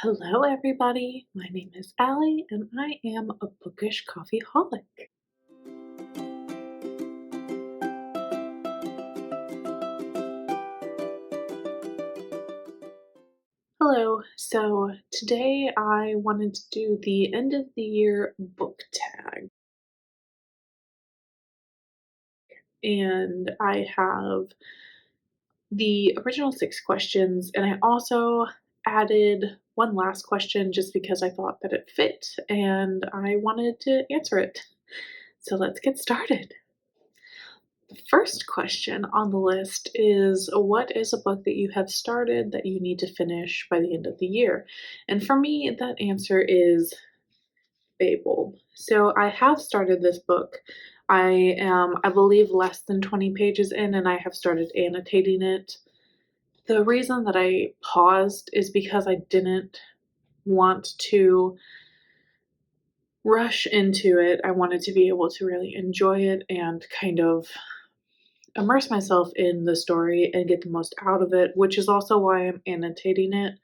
Hello, everybody. My name is Allie, and I am a bookish coffeeholic. Hello. So today I wanted to do the end of the year book tag, and I have the original 6 questions, and I also added one last question just because I thought that it fit and I wanted to answer it. So let's get started. The first question on the list is, what is a book that you have started that you need to finish by the end of the year? And for me, that answer is Babel. So I have started this book. I am, I believe, less than 20 pages in, and I have started annotating it. The reason that I paused is because I didn't want to rush into it. I wanted to be able to really enjoy it and kind of immerse myself in the story and get the most out of it, which is also why I'm annotating it.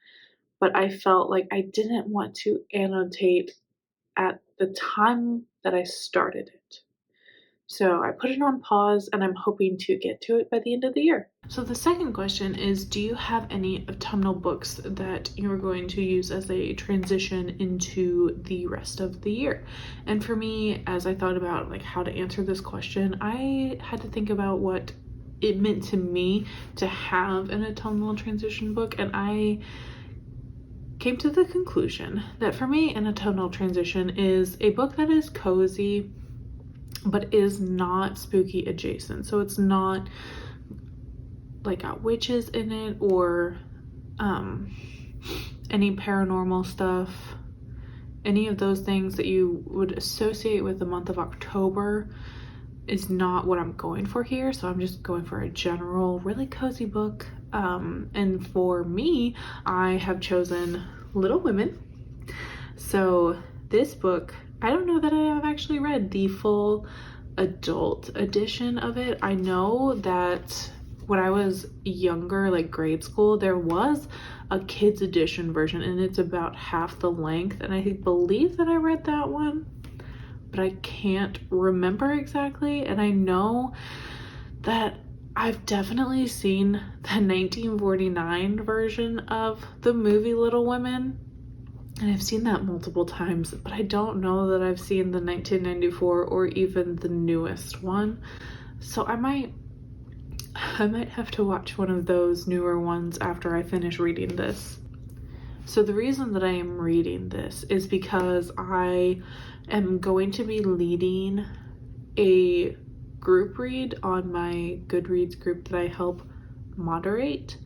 But I felt like I didn't want to annotate at the time that I started it. So I put it on pause and I'm hoping to get to it by the end of the year. So the second question is, do you have any autumnal books that you're going to use as a transition into the rest of the year? And for me, as I thought about like how to answer this question, I had to think about what it meant to me to have an autumnal transition book, and I came to the conclusion that for me an autumnal transition is a book that is cozy but is not spooky adjacent. So it's not like got witches in it or any paranormal stuff, any of those things that you would associate with the month of October is not what I'm going for here. So I'm just going for a general, really cozy book. And for me, I have chosen Little Women. So this book, I don't know that I have actually read the full adult edition of it. I know that when I was younger, like grade school, there was a kids edition version and it's about half the length, and I believe that I read that one, but I can't remember exactly. And I know that I've definitely seen the 1949 version of the movie Little Women, and I've seen that multiple times, but I don't know that I've seen the 1994 or even the newest one. So I might have to watch one of those newer ones after I finish reading this. So the reason that I am reading this is because I am going to be leading a group read on my Goodreads group that I help moderate,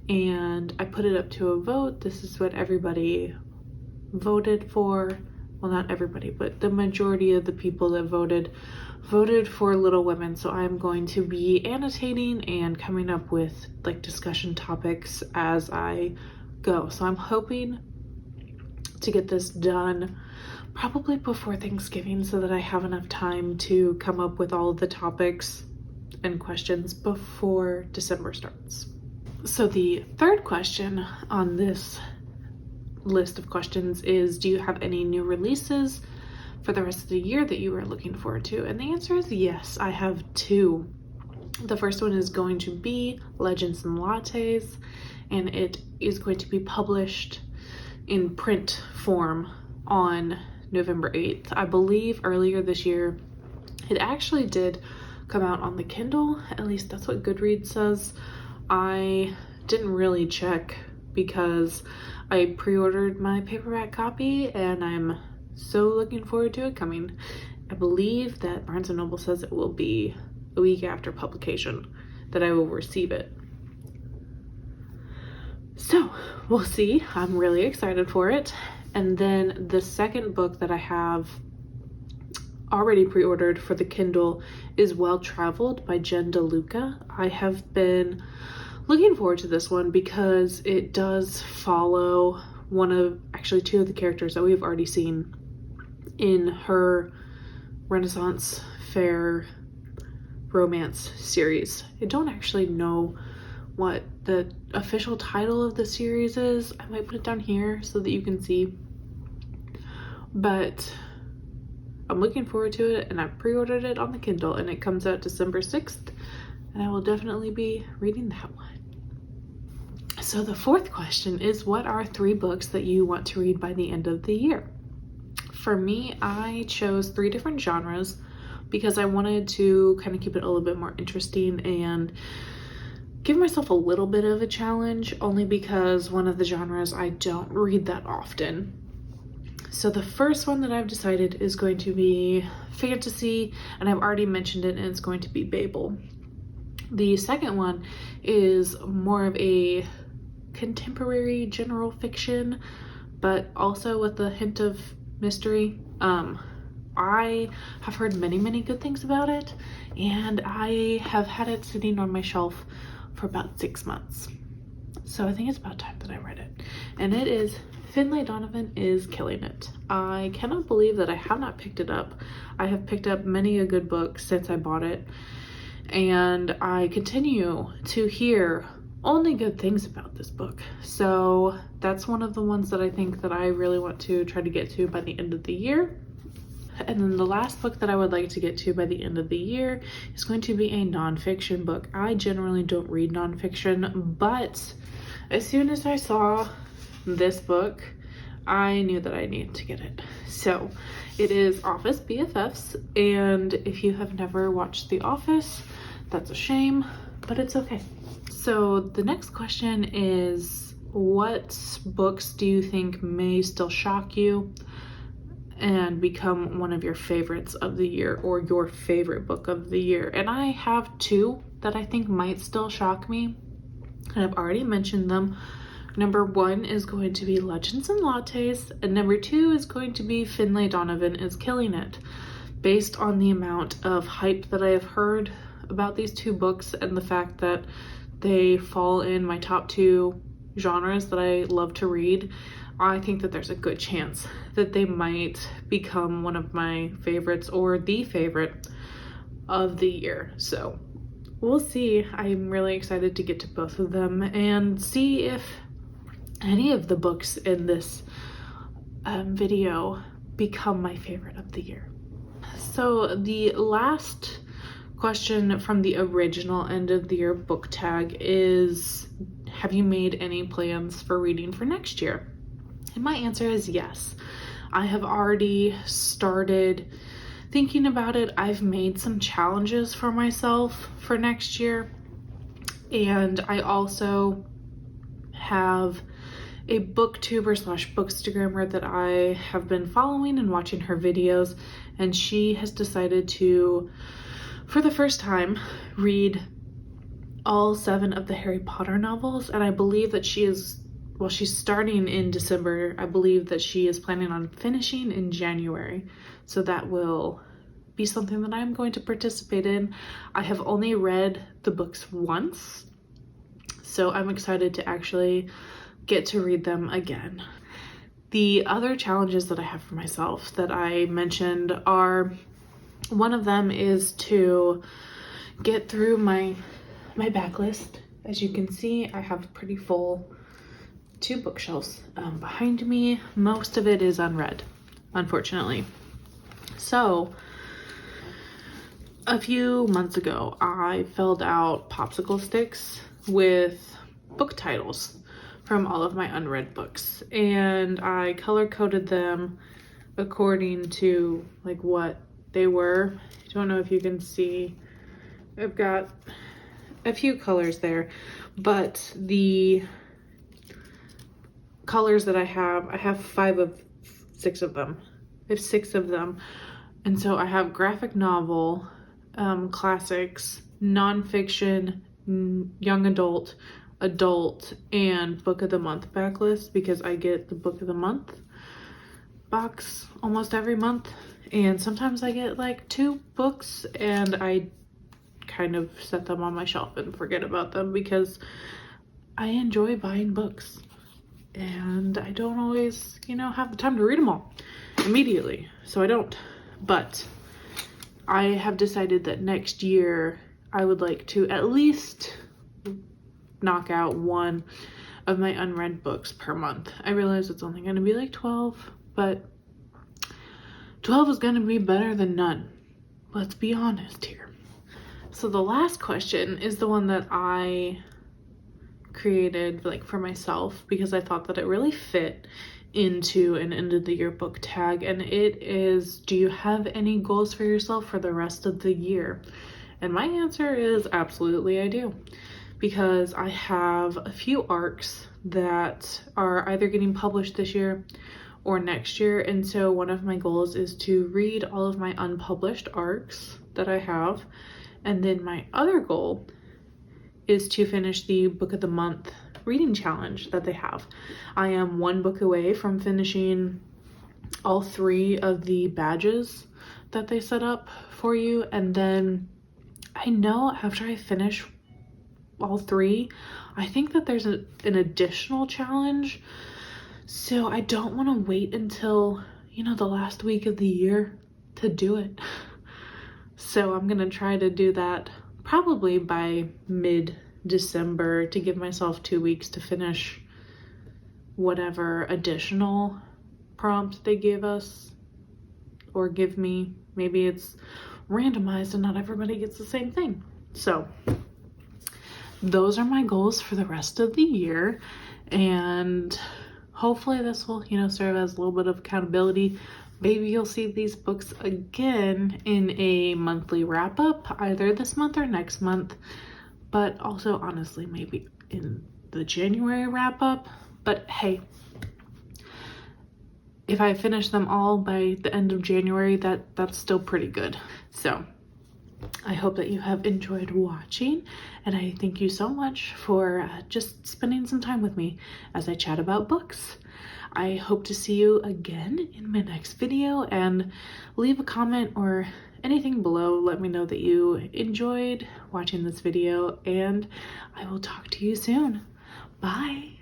and I put it up to a vote. This is what everybody voted for. Well, not everybody, but the majority of the people that voted for Little Women. So I'm going to be annotating and coming up with like discussion topics as I go. So I'm hoping to get this done probably before Thanksgiving so that I have enough time to come up with all of the topics and questions before December starts. So the third question on this list of questions is, do you have any new releases for the rest of the year that you are looking forward to? And the answer is yes, I have 2. The first one is going to be Legends and Lattes, and it is going to be published in print form on November 8th. I believe earlier this year it actually did come out on the Kindle, at least that's what Goodreads says. I didn't really check because I pre-ordered my paperback copy and I'm so looking forward to it coming. I believe that Barnes & Noble says it will be a week after publication that I will receive it. So we'll see. I'm really excited for it. And then the second book that I have already pre-ordered for the Kindle is Well Traveled by DeLuca. I have been looking forward to this one because it does follow actually 2 of the characters that we've already seen in her Renaissance Fair romance series. I don't actually know what the official title of the series is. I might put it down here so that you can see. But I'm looking forward to it, and I pre-ordered it on the Kindle, and it comes out December 6th, and I will definitely be reading that one. So the fourth question is, what are 3 books that you want to read by the end of the year? For me, I chose 3 different genres because I wanted to kind of keep it a little bit more interesting and give myself a little bit of a challenge, only because one of the genres I don't read that often. So the first one that I've decided is going to be fantasy, and I've already mentioned it, and it's going to be Babel. The second one is more of a contemporary general fiction, but also with a hint of mystery. I have heard many good things about it, and I have had it sitting on my shelf for about 6 months. So I think it's about time that I read it. And it is Finlay Donovan is Killing It. I cannot believe that I have not picked it up. I have picked up many a good book since I bought it, and I continue to hear only good things about this book. So that's one of the ones that I think that I really want to try to get to by the end of the year. And then the last book that I would like to get to by the end of the year is going to be a nonfiction book. I generally don't read nonfiction, but as soon as I saw this book, I knew that I needed to get it. So it is Office BFFs, and if you have never watched The Office, that's a shame, but it's okay. So the next question is, what books do you think may still shock you and become one of your favorites of the year, or your favorite book of the year? And I have 2 that I think might still shock me, and I've already mentioned them. Number 1 is going to be Legends and Lattes, and number 2 is going to be Finlay Donovan is Killing It. Based on the amount of hype that I have heard about these 2 books and the fact that they fall in my top 2 genres that I love to read, I think that there's a good chance that they might become one of my favorites, or the favorite of the year. So we'll see. I'm really excited to get to both of them and see if any of the books in this video become my favorite of the year. So the last question from the original end of the year book tag is, have you made any plans for reading for next year? And my answer is yes. I have already started thinking about it. I've made some challenges for myself for next year, and I also have a booktuber slash bookstagrammer that I have been following and watching her videos, and she has decided to, for the first time, read all 7 of the Harry Potter novels, and I believe that she is, well, she's starting in December. I believe that she is planning on finishing in January, so that will be something that I'm going to participate in. I have only read the books once, so I'm excited to actually get to read them again. The other challenges that I have for myself that I mentioned are, one of them is to get through my backlist. As you can see, I have pretty full 2 bookshelves behind me. Most of it is unread, unfortunately. So a few months ago, I filled out popsicle sticks with book titles from all of my unread books, and I color coded them according to like what they were. I don't know if you can see, I've got a few colors there, but the colors that I have 5 of 6 of them. I have 6 of them, and so I have graphic novel, classics, nonfiction, young adult, adult, and book of the month backlist, because I get the book of the month box almost every month, and sometimes I get like 2 books and I kind of set them on my shelf and forget about them because I enjoy buying books and I don't always, you know, have the time to read them all immediately, so I don't. But I have decided that next year I would like to at least knock out one of my unread books per month. I realize it's only going to be like 12, but 12 is going to be better than none. Let's be honest here. So the last question is the one that I created like for myself because I thought that it really fit into an end of the year book tag, and it is, do you have any goals for yourself for the rest of the year? And my answer is absolutely I do, because I have a few arcs that are either getting published this year or next year, and so one of my goals is to read all of my unpublished arcs that I have, and then my other goal is to finish the book of the month reading challenge that they have. I am one book away from finishing all 3 of the badges that they set up for you, and then I know after I finish all 3, I think that there's an additional challenge, so I don't want to wait until, you know, the last week of the year to do it. So I'm gonna try to do that probably by mid-December to give myself 2 weeks to finish whatever additional prompt they give us or give me. Maybe it's randomized and not everybody gets the same thing. So those are my goals for the rest of the year, and hopefully this will, you know, serve as a little bit of accountability. Maybe you'll see these books again in a monthly wrap-up, either this month or next month, but also honestly maybe in the January wrap-up. But hey, if I finish them all by the end of January, that's still pretty good. So I hope that you have enjoyed watching, and I thank you so much for just spending some time with me as I chat about books. I hope to see you again in my next video, and leave a comment or anything below. Let me know that you enjoyed watching this video, and I will talk to you soon. Bye.